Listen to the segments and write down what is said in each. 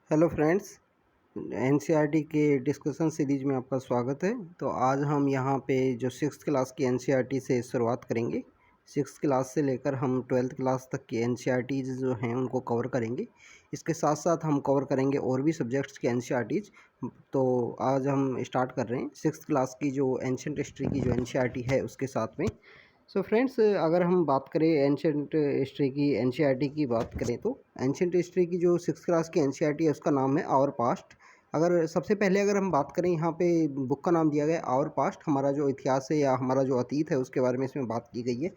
Hello friends, NCERT के discussion series में आपका स्वागत है। तो आज हम यहाँ पे जो सिक्स्थ क्लास की एनसीईआरटी से शुरुआत करेंगे। सिक्स्थ क्लास से लेकर हम ट्वेल्थ क्लास तक की एनसीईआरटीज जो हैं उनको कवर करेंगे। इसके साथ साथ हम कवर करेंगे और भी सब्जेक्ट्स की एनसीईआरटीज। तो आज हम स्टार्ट कर रहे हैं सिक्स्थ क्लास की जो एंशिएंट हिस्ट्री की जो एनसीईआरटी है उसके साथ में। सो फ्रेंड्स, अगर हम बात करें एंशिएंट हिस्ट्री की एनसीईआरटी की बात करें तो एंशिएंट हिस्ट्री की जो सिक्स क्लास की एनसीईआरटी है उसका नाम है आवर पास्ट। अगर सबसे पहले अगर हम बात करें, यहाँ पे बुक का नाम दिया गया है आवर पास्ट। हमारा जो इतिहास है या हमारा जो अतीत है उसके बारे में इसमें बात की गई है।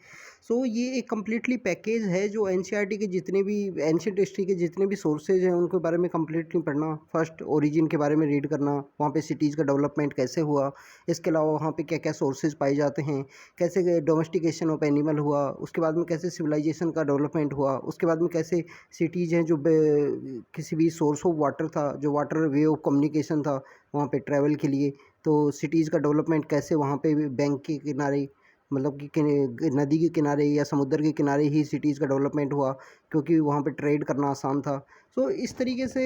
सो ये एक कम्प्लीटली पैकेज है जो एनसीईआरटी के जितने भी एंशिएंट हिस्ट्री के जितने भी सोर्सेज हैं उनके बारे में कम्प्लीटली पढ़ना। फर्स्ट ओरिजिन के बारे में रीड करना, वहाँ पे सिटीज़ का डेवलपमेंट कैसे हुआ, इसके अलावा वहाँ पे क्या क्या सोर्सेज पाए जाते हैं, कैसे डोमेस्टिकेशन ऑफ एनिमल हुआ, उसके बाद में कैसे सिविलाइजेशन का डेवलपमेंट हुआ, उसके बाद में कैसे सिटीज़ हैं जो किसी भी सोर्स ऑफ वाटर था, जो वाटर वे ऑफ कम्युनिकेशन था वहाँ पे ट्रैवल के लिए, तो सिटीज़ का डेवलपमेंट कैसे वहाँ पे बैंक के किनारे, मतलब कि नदी के किनारे या समुद्र के किनारे ही सिटीज़ का डेवलपमेंट हुआ, क्योंकि वहाँ पे ट्रेड करना आसान था। सो इस तरीके से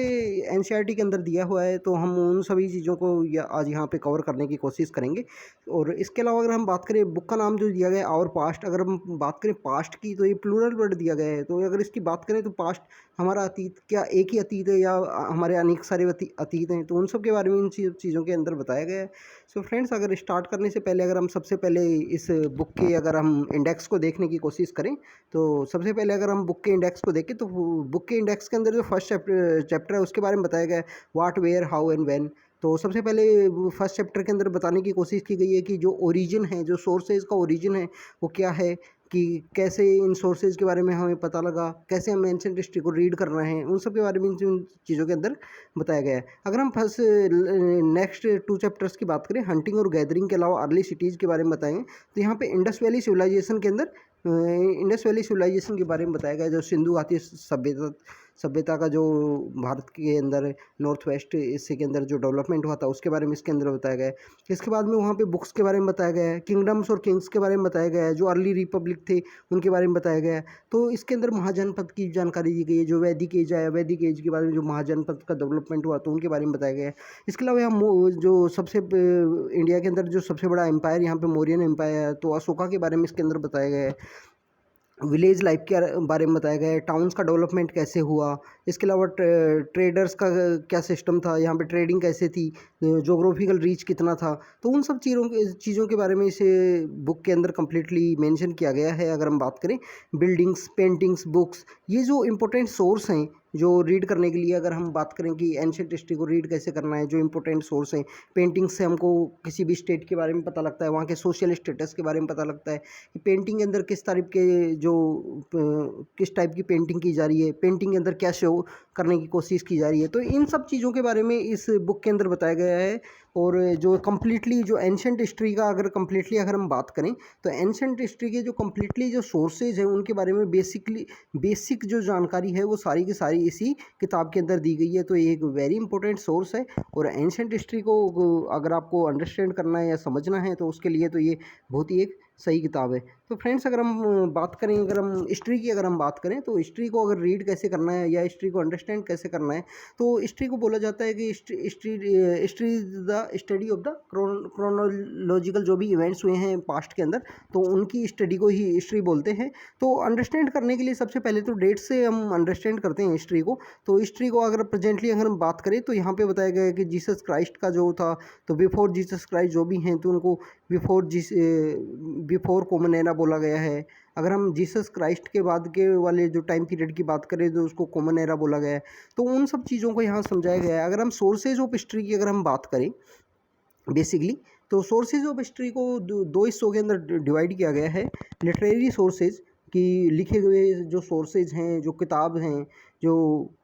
एनसीईआरटी के अंदर दिया हुआ है, तो हम उन सभी चीज़ों को आज यहाँ पे कवर करने की कोशिश करेंगे। और इसके अलावा अगर हम बात करें, बुक का नाम जो दिया गया है आवर पास्ट, अगर हम बात करें पास्ट की तो ये प्लूरल वर्ड दिया गया है। तो अगर इसकी बात करें तो पास्ट हमारा अतीत, क्या एक ही अतीत है या हमारे अनेक सारे अतीत हैं, तो उन सब के बारे में इन चीज़ों के अंदर बताया गया है। सो फ्रेंड्स, अगर स्टार्ट करने से पहले अगर हम सबसे पहले इस बुक के अगर हम इंडेक्स को देखने की कोशिश करें, तो सबसे पहले अगर हम बुक के इंडेक्स को देखें तो बुक के इंडेक्स के अंदर जो फर्स्ट चैप्टर है उसके बारे में बताया गया है, what, where, how and when. तो सबसे पहले फर्स्ट चैप्टर के अंदर बताने की कोशिश की गई है कि जो ओरिजिन है, जो सोर्सेज का ओरिजिन है वो क्या है, कि कैसे इन सोर्सेज के बारे में हमें पता लगा, कैसे हम एंशिएंट हिस्ट्री को रीड कर रहे हैं, उन सब के बारे में इन चीज़ों के अंदर बताया गया है। अगर हम फर्स्ट नेक्स्ट टू चैप्टर्स की बात करें, हंटिंग और गैदरिंग के अलावा अर्ली सिटीज़ के बारे में बताएंगे, तो यहाँ पे इंडस वैली सिविलाइजेशन के अंदर इंडस वैली सिविलाइजेशन के बारे में बताया गया है, जो सिंधु घाटी सभ्यता का जो भारत के अंदर नॉर्थ वेस्ट हिस्से के अंदर जो डेवलपमेंट हुआ था उसके बारे में इसके अंदर बताया गया है। इसके बाद में वहाँ पे बुक्स के बारे में बताया गया है, किंगडम्स और किंग्स के बारे में बताया गया है, जो अर्ली रिपब्लिक थे उनके बारे में बताया गया है। तो इसके अंदर महाजनपद की जानकारी दी गई है, जो वैदिक एज आया, वैदिक एज के बारे में जो महाजनपद का डेवलपमेंट हुआ तो उनके बारे में बताया गया है। इसके अलावा यहाँ जो सबसे इंडिया के अंदर जो सबसे बड़ा एम्पायर यहाँ पे मौर्यन एम्पायर है, तो अशोका के बारे में इसके अंदर बताया गया है। विलेज लाइफ के बारे में बताया गया है, टाउन्स का डेवलपमेंट कैसे हुआ, इसके अलावा ट्रेडर्स का क्या सिस्टम था, यहाँ पे ट्रेडिंग कैसे थी, जोग्राफिकल रीच कितना था, तो उन सब चीज़ों के बारे में इसे बुक के अंदर कम्प्लीटली मेंशन किया गया है। अगर हम बात करें बिल्डिंग्स, पेंटिंग्स, बुक्स, ये जो इम्पोर्टेंट सोर्स हैं जो रीड करने के लिए, अगर हम बात करें कि एंशिएंट हिस्ट्री को रीड कैसे करना है, जो इंपॉर्टेंट सोर्स हैं, पेंटिंग्स से हमको किसी भी स्टेट के बारे में पता लगता है, वहाँ के सोशल स्टेटस के बारे में पता लगता है कि पेंटिंग के अंदर किस टाइप के जो किस टाइप की पेंटिंग की जा रही है, पेंटिंग के अंदर क्या शो करने की कोशिश की जा रही है, तो इन सब चीज़ों के बारे में इस बुक के अंदर बताया गया है। और जो कम्प्लीटली जो एंशिएंट हिस्ट्री का अगर कम्प्लीटली अगर हम बात करें, तो एंशिएंट हिस्ट्री के जो कम्प्लीटली जो सोर्सेज हैं उनके बारे में बेसिक जो जानकारी है वो सारी की सारी इसी किताब के अंदर दी गई है। तो ये एक वेरी इंपॉर्टेंट सोर्स है, और एंशिएंट हिस्ट्री को अगर आपको अंडरस्टैंड करना है या समझना है तो उसके लिए तो ये बहुत ही एक सही किताब है। तो फ्रेंड्स, अगर हम बात करें, अगर हम हिस्ट्री की अगर हम बात करें, तो हिस्ट्री को अगर रीड कैसे करना है या हिस्ट्री को अंडरस्टैंड कैसे करना है, तो हिस्ट्री को बोला जाता है कि history the study of the chronological, जो भी इवेंट्स हुए हैं पास्ट के अंदर, तो उनकी स्टडी को ही हिस्ट्री बोलते हैं। तो अंडरस्टैंड करने के लिए सबसे पहले तो डेट से हम अंडरस्टैंड करते हैं हिस्ट्री को। तो हिस्ट्री को अगर प्रेजेंटली अगर हम बात करें तो यहाँ पे बताया गया है कि जीसस क्राइस्ट का जो था, तो बिफोर जीसस क्राइस्ट जो भी हैं तो उनको बिफोर कॉमन एरा बोला गया है। अगर हम जीसस क्राइस्ट के बाद के वाले जो टाइम पीरियड की बात करें तो उसको कॉमन एरा बोला गया है। तो उन सब चीज़ों को यहाँ समझाया गया है। अगर हम सोर्सेज ऑफ हिस्ट्री की अगर हम बात करें बेसिकली, तो सोर्सेज ऑफ हिस्ट्री को दो हिस्सों के अंदर डिवाइड किया गया है। लिटरेरी सोर्सेज कि लिखे हुए जो सोर्सेज हैं, जो किताब हैं, जो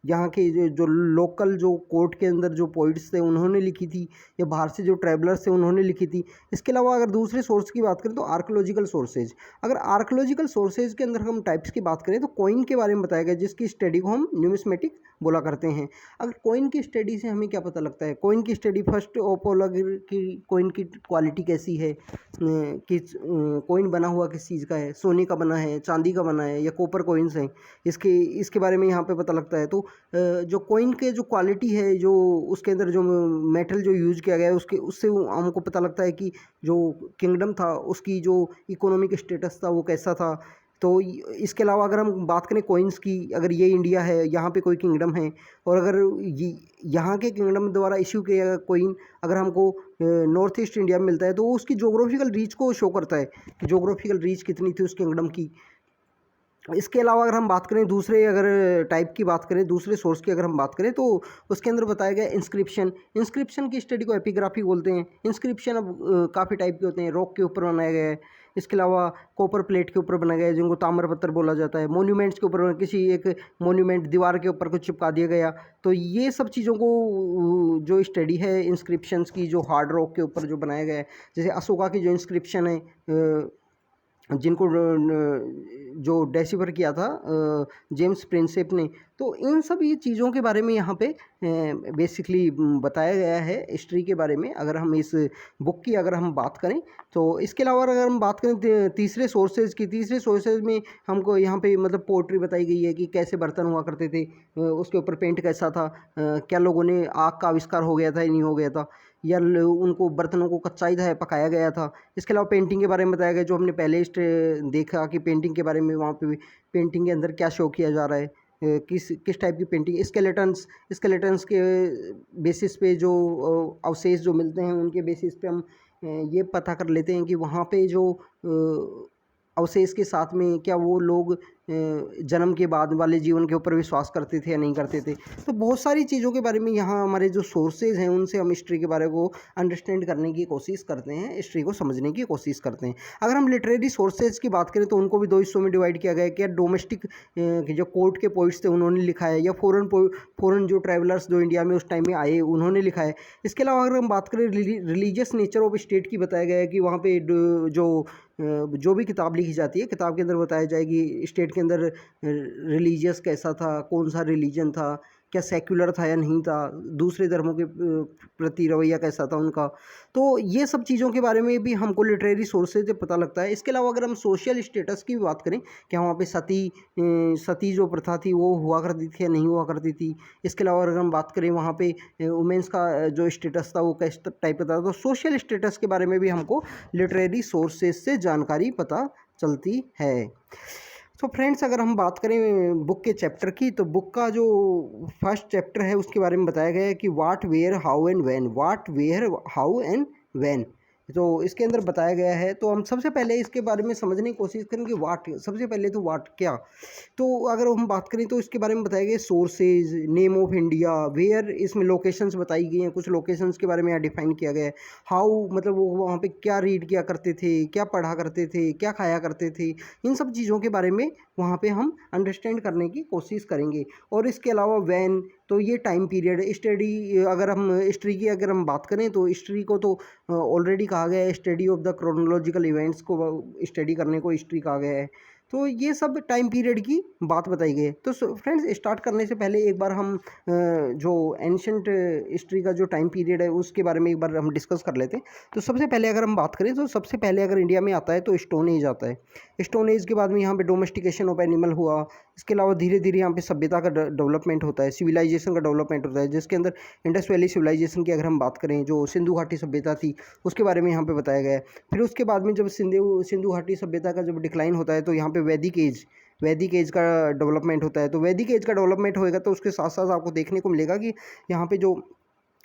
यहाँ के जो लोकल जो कोर्ट के अंदर जो पोइट्स थे उन्होंने लिखी थी, या बाहर से जो ट्रैवलर्स थे उन्होंने लिखी थी। इसके अलावा अगर दूसरे सोर्स की बात करें तो आर्कोलॉजिकल सोर्सेज। अगर आर्कोलॉजिकल सोर्सेज के अंदर हम टाइप्स की बात करें तो कॉइन के बारे में बताया गया, जिसकी स्टडी को हम न्यूमिस्मेटिक बोला करते हैं। अगर कॉइन की स्टडी से हमें क्या पता लगता है, कॉइन की स्टडी फर्स्ट ओपोलॉग की कॉइन की क्वालिटी कैसी है, कि कॉइन बना हुआ किस चीज़ का है, सोने का बना है, चांदी का बना है, या कॉपर कॉइन्स हैं, इसके बारे में यहाँ पे पता लगता है। तो जो कॉइन के जो क्वालिटी है, जो उसके अंदर जो मेटल जो यूज किया गया है, उसके उससे हमको पता लगता है कि जो किंगडम था उसकी जो इकोनॉमिक स्टेटस था वो कैसा था। तो इसके अलावा अगर हम बात करें कॉइन्स की, अगर ये इंडिया है, यहाँ पे कोई किंगडम है, और अगर ये यहाँ के किंगडम द्वारा इश्यू किया गया कॉइन अगर हमको नॉर्थ ईस्ट इंडिया में मिलता है, तो वो उसकी जोग्राफिकल रीच को शो करता है कि जोग्राफिकल रीच कितनी थी उस किंगडम की। इसके अलावा अगर हम बात करें दूसरे अगर टाइप की बात करें, दूसरे सोर्स की अगर हम बात करें, तो उसके अंदर बताया गया इंस्क्रिप्शन। इंस्क्रिप्शन की स्टडी को एपिग्राफी बोलते हैं। इंस्क्रिप्शन अब काफ़ी टाइप के होते हैं। रॉक के ऊपर बनाया गया है, इसके अलावा कॉपर प्लेट के ऊपर बनाया गया है जिनको ताम्रपत्र बोला जाता है। मोन्यूमेंट्स के ऊपर किसी एक मोन्यूमेंट दीवार के ऊपर कुछ चिपका दिया गया। तो ये सब चीज़ों को जो स्टडी है इंस्क्रिप्शंस की, जो हार्ड रॉक के ऊपर जो बनाया गया है, जैसे अशोका की जो इंस्क्रिप्शन है, जिनको जो डेसिफर किया था जेम्स प्रिंसेप ने, तो इन सब ये चीज़ों के बारे में यहाँ पे बेसिकली बताया गया है हिस्ट्री के बारे में, अगर हम इस बुक की अगर हम बात करें। तो इसके अलावा अगर हम बात करें तीसरे सोर्सेज की, तीसरे सोर्सेज में हमको यहाँ पे मतलब पोट्री बताई गई है कि कैसे बर्तन हुआ करते थे, उसके ऊपर पेंट कैसा था, क्या लोगों ने आग का आविष्कार हो गया था या नहीं हो गया था, या उनको बर्तनों को कच्चा ही था पकाया गया था। इसके अलावा पेंटिंग के बारे में बताया गया, जो हमने पहले देखा कि पेंटिंग के बारे में वहाँ पे पेंटिंग के अंदर क्या शो किया जा रहा है, किस किस टाइप की पेंटिंग। स्केलेटन्स के बेसिस पे जो अवशेष जो मिलते हैं उनके बेसिस पे हम ये पता कर लेते हैं कि वहाँ पे जो अवशेष के साथ में क्या वो लोग जन्म के बाद वाले जीवन के ऊपर विश्वास करते थे या नहीं करते थे। तो बहुत सारी चीज़ों के बारे में यहाँ हमारे जो सोर्सेज हैं उनसे हम हिस्ट्री के बारे को अंडरस्टैंड करने की कोशिश करते हैं, हिस्ट्री को समझने की कोशिश करते हैं। अगर हम लिटरेरी सोर्सेज की बात करें तो उनको भी दो हिस्सों में डिवाइड किया गया है कि डोमेस्टिक जो कोर्ट के पोइट्स थे उन्होंने लिखा है, या फ़ॉरेन जो ट्रैवलर्स जो इंडिया में उस टाइम में आए उन्होंने लिखा है। इसके अलावा अगर हम बात करें रिलीजियस नेचर ऑफ स्टेट की, बताया गया है कि वहाँ पे जो भी किताब लिखी जाती है, किताब के अंदर बताया जाएगी स्टेट के अंदर रिलीजियस कैसा था, कौन सा रिलीजन था, क्या सेक्युलर था या नहीं था, दूसरे धर्मों के प्रति रवैया कैसा था उनका। तो ये सब चीज़ों के बारे में भी हमको लिटरेरी सोर्सेज से पता लगता है। इसके अलावा अगर हम सोशल स्टेटस की भी बात करें, क्या वहाँ पे सती जो प्रथा थी वो हुआ करती थी या नहीं हुआ करती थी। इसके अलावा अगर हम बात करें वहाँ पे वुमेंस का जो स्टेटस था वो किस टाइप का था। तो सोशल स्टेटस के बारे में भी हमको लिटरेरी सोर्सेज से जानकारी पता चलती है। तो फ्रेंड्स, अगर हम बात करें बुक के चैप्टर की, तो बुक का जो फर्स्ट चैप्टर है उसके बारे में बताया गया है कि what where how and when, what where how and when. तो इसके अंदर बताया गया है, तो हम सबसे पहले इसके बारे में समझने की कोशिश करेंगे। वाट, सबसे पहले तो वाट क्या, तो अगर हम बात करें तो इसके बारे में बताया गया sources, name of India, where इसमें लोकेशंस बताई गई हैं, कुछ लोकेशंस के बारे में यहाँ डिफाइन किया गया है। हाउ मतलब वो वहाँ पे क्या रीड किया करते थे, क्या पढ़ा करते थे, क्या खाया करते थे, इन सब चीज़ों के बारे में वहाँ पे हम अंडरस्टैंड करने की कोशिश करेंगे। और इसके अलावा वैन, तो ये टाइम पीरियड स्टडी, अगर हम हिस्ट्री की अगर हम बात करें तो हिस्ट्री को तो ऑलरेडी कहा गया है, study of the chronological events को स्टडी करने को हिस्ट्री कहा गया है। तो ये सब टाइम पीरियड की बात बताई गई है। तो फ्रेंड्स, स्टार्ट करने से पहले एक बार हम जो एंशंट हिस्ट्री का जो टाइम पीरियड है उसके बारे में एक बार हम डिस्कस कर लेते हैं। तो सबसे पहले अगर हम बात करें तो सबसे पहले अगर इंडिया में आता है तो स्टोन एज आता है। स्टोन एज के बाद में यहाँ पे डोमेस्टिकेशन ऑफ एनिमल हुआ। इसके अलावा धीरे धीरे यहाँ पे सभ्यता का डेवलपमेंट होता है, सिविलाइजेशन का डेवलपमेंट होता है, जिसके अंदर इंडस वैली सिविलाइजेशन की अगर हम बात करें, जो सिंधु घाटी सभ्यता थी उसके बारे में यहाँ पे बताया गया है। फिर उसके बाद में जब सिंधु घाटी सभ्यता का जब डिक्लाइन होता है तो यहाँ पे वैदिक एज का डेवलपमेंट होता है। तो वैदिक एज का डेवलपमेंट होएगा तो उसके साथ साथ आपको देखने को मिलेगा कि यहाँ पे जो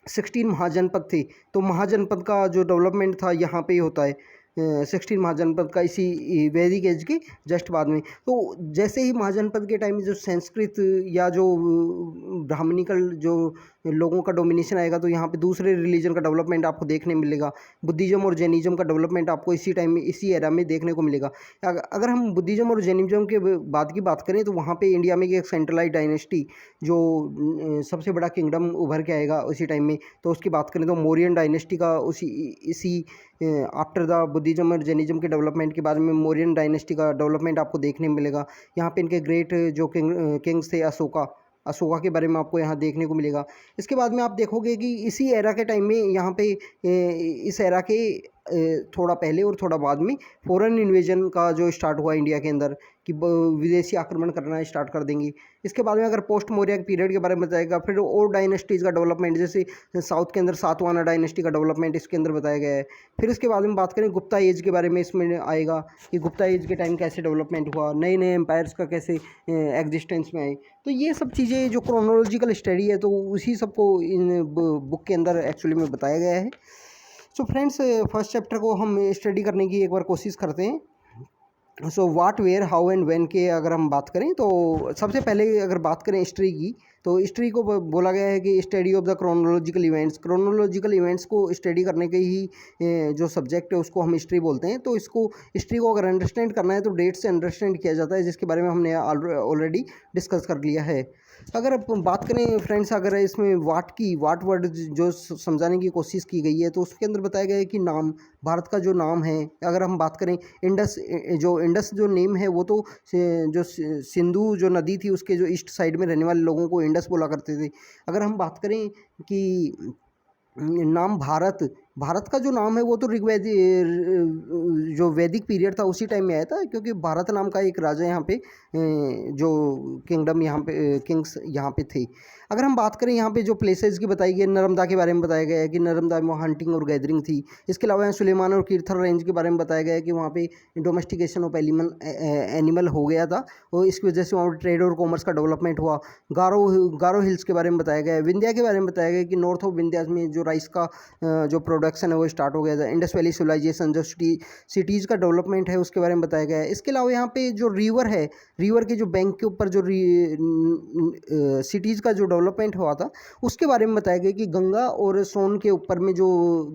16 महाजनपद थे, तो महाजनपद का जो डेवलपमेंट था यहाँ पे ही होता है। 16 महाजनपद का इसी वैदिक एज के जस्ट बाद में। तो जैसे ही महाजनपद के टाइम में जो संस्कृत या जो ब्राह्मणिकल जो लोगों का डोमिनेशन आएगा, तो यहाँ पे दूसरे रिलीजन का डेवलपमेंट आपको देखने मिलेगा। बुद्धिज़्म और जैनिज़्म का डेवलपमेंट आपको इसी टाइम में, इसी एरा में देखने को मिलेगा। अगर हम बुद्धिज़्म और जैनिज़्म के बाद की बात करें तो वहाँ पे इंडिया में एक सेंट्रलाइज डायनेस्टी जो सबसे बड़ा किंगडम उभर के आएगा उसी टाइम में। तो उसकी बात करें तो मौर्यन डायनेस्टी का इसी आफ्टर द बुद्धिज़्म और जैनिज़्म के डेवलपमेंट के बाद में मौर्यन डायनेस्टी का डेवलपमेंट आपको देखने में मिलेगा। यहाँ पे इनके ग्रेट जो किंग्स थे अशोका के बारे में आपको यहाँ देखने को मिलेगा। इसके बाद में आप देखोगे कि इसी एरा के टाइम में यहाँ पे इस एरा के थोड़ा पहले और थोड़ा बाद में फॉरेन इन्वेजन का जो स्टार्ट हुआ इंडिया के अंदर कि विदेशी आक्रमण करना स्टार्ट कर देंगी। इसके बाद में अगर पोस्ट मौर्य पीरियड के बारे में बताएगा, फिर और डायनेस्टीज़ का डेवलपमेंट, जैसे साउथ के अंदर सातवाहन डायनेस्टी का डेवलपमेंट इसके अंदर बताया गया है। फिर इसके बाद में बात करें गुप्ता एज के बारे में, इसमें आएगा कि गुप्ता एज के टाइम कैसे डेवलपमेंट हुआ, नए नए एम्पायर्स का कैसे एग्जिस्टेंस में आए। तो ये सब चीज़ें जो क्रोनोलॉजिकल स्टडी है, तो उसी सबको इन बुक के अंदर एक्चुअली में बताया गया है। सो फ्रेंड्स, फर्स्ट चैप्टर को हम स्टडी करने की एक बार कोशिश करते हैं। So what, where, how and when के अगर हम बात करें, तो सबसे पहले अगर बात करें हिस्ट्री की, तो हिस्ट्री को बोला गया है कि study of the chronological events. Chronological events को स्टडी करने के ही जो सब्जेक्ट है उसको हम हिस्ट्री बोलते हैं। तो इसको हिस्ट्री को अगर अंडरस्टैंड करना है तो डेट से अंडरस्टैंड किया जाता है, जिसके बारे में हमने ऑलरेडी डिस्कस कर लिया है। अगर बात करें फ्रेंड्स, अगर इसमें वाट वर्ड जो समझाने की कोशिश की गई है, तो उसके अंदर बताया गया है कि नाम, भारत का जो नाम है, अगर हम बात करें इंडस जो नेम है, वो तो जो सिंधु जो नदी थी उसके जो ईस्ट साइड में रहने वाले लोगों को इंडस बोला करते थे। अगर हम बात करें कि नाम भारत का जो नाम है वो तो ऋग्वेद जो वैदिक पीरियड था उसी टाइम में आया था, क्योंकि भारत नाम का एक राजा यहाँ पे जो किंगडम यहाँ पे किंग्स यहाँ पे थे। अगर हम बात करें यहाँ पे जो प्लेसेस की बताई गई, नर्मदा के बारे में बताया गया है कि नर्मदा में वहाँ हंटिंग और गैदरिंग थी। इसके अलावा यहाँ सुलेमान और कीर्थर रेंज के बारे में बताया गया है कि वहाँ पे डोमेस्टिकेशन ऑफ एनिमल हो गया था और इसकी वजह से वहाँ पर ट्रेड और कॉमर्स का डेवलपमेंट हुआ। गारो हिल्स के बारे में बताया गया है। विंध्या के बारे में बताया गया है कि नॉर्थ ऑफ विंध्या में जो राइस का जो प्रोडक्शन है वो स्टार्ट हो गया था। इंडस वैली सिविलाइजेशन, जो सिटीज़ का डेवलपमेंट है उसके बारे में बताया गया है। इसके अलावा यहाँ पे जो रिवर है, रिवर के जो बैंक के ऊपर जो सिटीज़ का जो डेवलपमेंट हुआ था उसके बारे में बताया गया कि गंगा और सोन के ऊपर में जो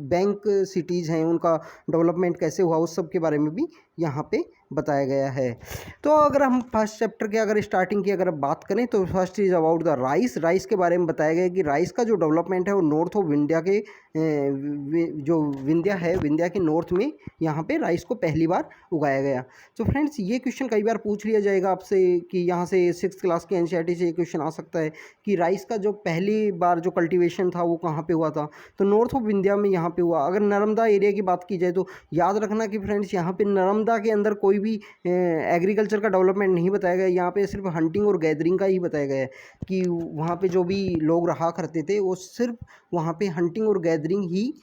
बैंक सिटीज़ हैं उनका डेवलपमेंट कैसे हुआ, उस सब के बारे में भी यहाँ पे बताया गया है। तो अगर हम फर्स्ट चैप्टर के अगर स्टार्टिंग की अगर बात करें, तो first is about the rice के बारे में बताया गया कि राइस का जो डेवलपमेंट है वो नॉर्थ ऑफ विंध्या के जो विंध्या है, विंध्या के नॉर्थ में यहाँ पे राइस को पहली बार उगाया गया। तो फ्रेंड्स, ये क्वेश्चन कई बार पूछ लिया जाएगा आपसे कि यहाँ से 6th क्लास की एनसीईआरटी से ये क्वेश्चन आ सकता है कि राइस का जो पहली बार जो कल्टीवेशन था वो कहाँ पे हुआ था, तो नॉर्थ ऑफ विंध्या में यहाँ पे हुआ। अगर नर्मदा एरिया की बात की जाए तो याद रखना कि फ्रेंड्स यहाँ पे नर्मदा के अंदर कोई भी एग्रीकल्चर का डेवलपमेंट नहीं बताया गया, यहाँ पे सिर्फ हंटिंग और गैदरिंग का ही बताया गया है कि वहाँ पे जो भी लोग रहा करते थे वो सिर्फ वहाँ पे हंटिंग और गैदरिंग ही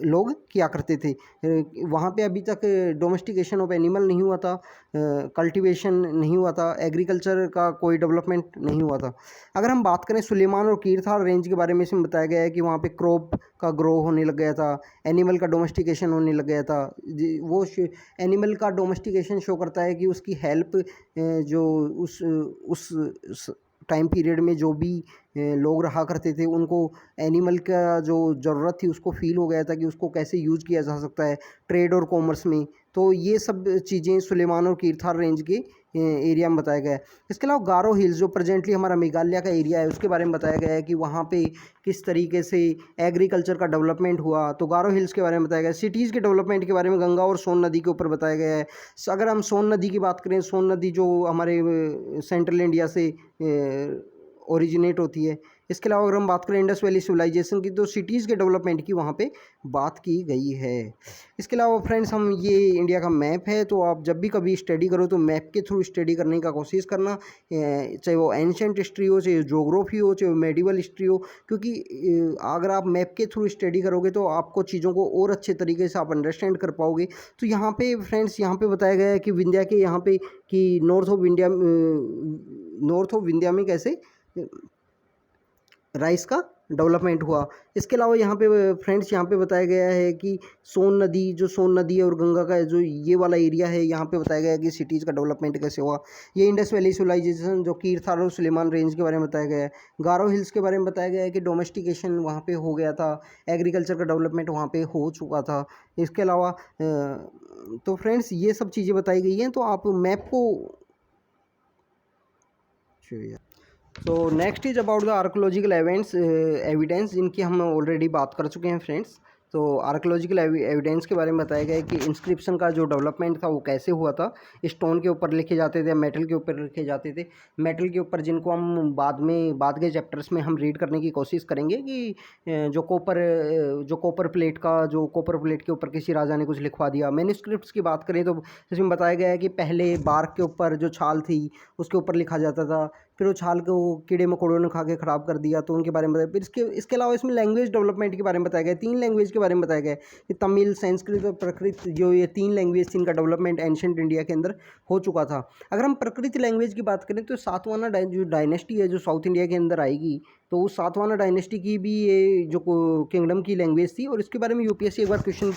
लोग किया करते थे। वहाँ पे अभी तक डोमेस्टिकेशन ऑफ एनिमल नहीं हुआ था, कल्टीवेशन नहीं हुआ था, एग्रीकल्चर का कोई डेवलपमेंट नहीं हुआ था। अगर हम बात करें सुलेमान और कीर्थार रेंज के बारे में, इसमें बताया गया है कि वहाँ पे क्रॉप का ग्रो होने लग गया था, एनिमल का डोमेस्टिकेशन होने लग गया था। वो एनिमल का डोमेस्टिकेशन शो करता है कि उसकी हेल्प जो उस टाइम पीरियड में जो भी लोग रहा करते थे उनको एनिमल का जो ज़रूरत थी उसको फील हो गया था कि उसको कैसे यूज़ किया जा सकता है ट्रेड और कॉमर्स में। तो ये सब चीज़ें सुलेमान और कीर्थार रेंज के एरिया में बताया गया है। इसके अलावा गारो हिल्स जो प्रेजेंटली हमारा मेघालय का एरिया है उसके बारे में बताया गया है कि वहाँ पे किस तरीके से एग्रीकल्चर का डेवलपमेंट हुआ। तो गारो हिल्स के बारे में बताया गया है। सिटीज़ के डेवलपमेंट के बारे में गंगा और सोन नदी के ऊपर बताया गया है। अगर हम सोन नदी की बात करें, सोन नदी जो हमारे सेंट्रल इंडिया से ओरिजिनेट होती है। इसके अलावा अगर हम बात करें इंडस वैली सिविलाइजेशन की, तो सिटीज़ के डेवलपमेंट की वहाँ पे बात की गई है। इसके अलावा फ्रेंड्स, हम ये इंडिया का मैप है, तो आप जब भी कभी स्टडी करो तो मैप के थ्रू स्टडी करने का कोशिश करना, चाहे वो एंशिएंट हिस्ट्री हो, चाहे ज्योग्राफी हो, चाहे मेडिवल हिस्ट्री हो, क्योंकि अगर आप मैप के थ्रू स्टडी करोगे तो आपको चीज़ों को और अच्छे तरीके से आप अंडरस्टैंड कर पाओगे। तो यहाँ पे फ्रेंड्स, यहाँ पे बताया गया है कि विंध्या के यहाँ पे कि नॉर्थ ऑफ विंध्या में कैसे राइस का डेवलपमेंट हुआ। इसके अलावा यहाँ पे फ्रेंड्स, यहाँ पे बताया गया है कि सोन नदी और गंगा का जो ये वाला एरिया है, यहाँ पे बताया गया है कि सिटीज़ का डेवलपमेंट कैसे हुआ। ये इंडस वैली सिविलाइजेशन जो कीर्थार और सुलेमान रेंज के बारे में बताया गया है। गारो हिल्स के बारे में बताया गया है कि डोमेस्टिकेशन वहाँ पे हो गया था, एग्रीकल्चर का डेवलपमेंट वहाँ पे हो चुका था। इसके अलावा तो फ्रेंड्स, ये सब चीज़ें बताई गई हैं। तो आप मैप को तो next is about the archaeological evidence, जिनकी हम ऑलरेडी बात कर चुके हैं फ्रेंड्स। तो आर्कोलॉजिकल एविडेंस के बारे में बताया गया है कि इंस्क्रिप्शन का जो डेवलपमेंट था वो कैसे हुआ था। स्टोन के ऊपर लिखे जाते थे, मेटल के ऊपर लिखे जाते थे, मेटल के ऊपर, जिनको हम बाद के चैप्टर्स में हम रीड करने की कोशिश करेंगे कि जो कॉपर प्लेट के ऊपर किसी राजा ने कुछ लिखवा दिया। मैन्युस्क्रिप्ट्स की बात करें तो इसमें बताया गया है कि पहले बार्क के ऊपर जो छाल थी उसके ऊपर लिखा जाता था, फिर वो छाल को कीड़े मकोड़ों ने खा के ख़राब कर दिया, तो उनके बारे में बताया। फिर इसके अलावा इसमें लैंग्वेज डेवलपमेंट के बारे में बताया गया, 3 लैंग्वेज के बारे में बताया गया कि तमिल, संस्कृत और प्राकृत, जो ये 3 लैंग्वेज थी, इनका डेवलपमेंट एंशिएंट इंडिया के अंदर हो चुका था। अगर हम प्राकृत लैंग्वेज की बात करें तो सातवाना जो डायनेस्टी है जो साउथ इंडिया के अंदर आएगी, तो उस सातवाना डायनेस्टी की भी ये जो किंगडम की लैंग्वेज थी, और इसके बारे में यूपीएससी एक बार क्वेश्चन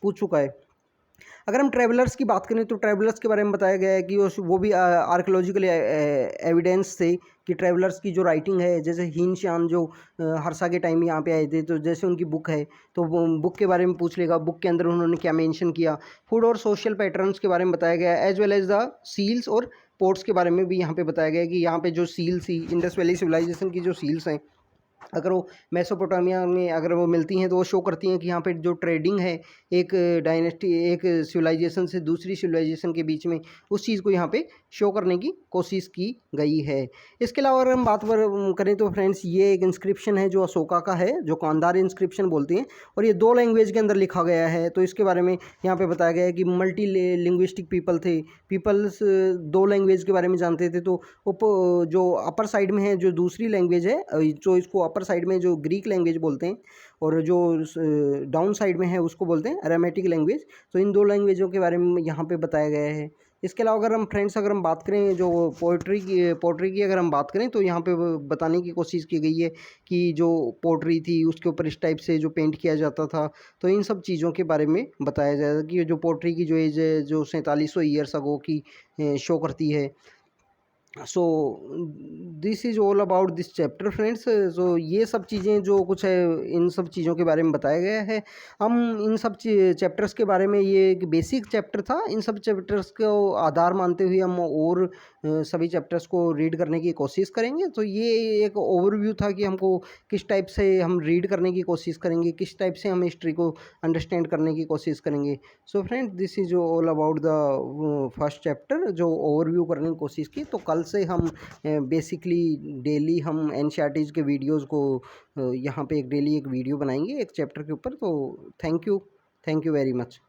पूछ चुका है। अगर हम ट्रैवलर्स की बात करें तो ट्रैवलर्स के बारे में बताया गया है कि वो भी आर्कोलॉजिकल एविडेंस से कि ट्रैवलर्स की जो राइटिंग है, जैसे हीन शान जो हर्षा के टाइम यहाँ पे आए थे, तो जैसे उनकी बुक है तो वो बुक के बारे में पूछ लेगा, बुक के अंदर उन्होंने क्या मेंशन किया। फूड और सोशल पैटर्न्स के बारे में बताया गया है, as well as the seals और पोर्ट्स के बारे में भी यहाँ पे बताया गया है कि यहाँ पे जो सील्स थी, इंडस वैली सिविलाइजेशन की जो सील्स हैं, अगर वो मेसोपोटामिया में अगर वो मिलती हैं तो वो शो करती हैं कि यहाँ पे जो ट्रेडिंग है एक डायनेस्टी, एक सिविलाइजेशन से दूसरी सिविलाइजेशन के बीच में, उस चीज़ को यहाँ पे शो करने की कोशिश की गई है। इसके अलावा अगर हम बात करें तो फ्रेंड्स, ये एक इंस्क्रिप्शन है जो अशोका का है, जो कांधार इंस्क्रिप्शन बोलते हैं, और ये 2 लैंग्वेज के अंदर लिखा गया है। तो इसके बारे में यहाँ पे बताया गया है कि मल्टी लिंग्विस्टिक पीपल थे, पीपल्स 2 लैंग्वेज के बारे में जानते थे। तो जो अपर साइड में है जो दूसरी लैंग्वेज है, जो इसको अपर साइड में जो ग्रीक लैंग्वेज बोलते हैं, और जो डाउन साइड में है उसको बोलते हैं अरामेटिक लैंग्वेज। तो इन 2 लैंग्वेजों के बारे में यहाँ पे बताया गया है। इसके अलावा अगर हम बात करें जो पोट्री की अगर हम बात करें तो यहाँ पे बताने की कोशिश की गई है कि जो पोट्री थी उसके ऊपर इस टाइप से जो पेंट किया जाता था। तो इन सब चीज़ों के बारे में बताया जाएगा कि जो पोट्री की जो एज है जो 4700 ईयर्स अगो की शो करती है। So this is all about this chapter friends. So ये सब चीज़ें जो कुछ है, इन सब चीज़ों के बारे में बताया गया है। हम इन सब चैप्टर्स के बारे में, ये एक बेसिक चैप्टर था, इन सब चैप्टर्स को आधार मानते हुए हम और सभी चैप्टर्स को रीड करने की कोशिश करेंगे। तो ये एक ओवरव्यू था कि हमको किस टाइप से हम रीड करने की कोशिश करेंगे, किस टाइप से हम हिस्ट्री को अंडरस्टैंड करने की कोशिश करेंगे। So friends, this is all about the first chapter जो ओवरव्यू करने की कोशिश की। तो कल से हम बेसिकली डेली हम एनसीईआरटीज़ के वीडियोज़ को यहाँ पे डेली एक वीडियो बनाएंगे एक चैप्टर के ऊपर। तो थैंक यू वेरी मच।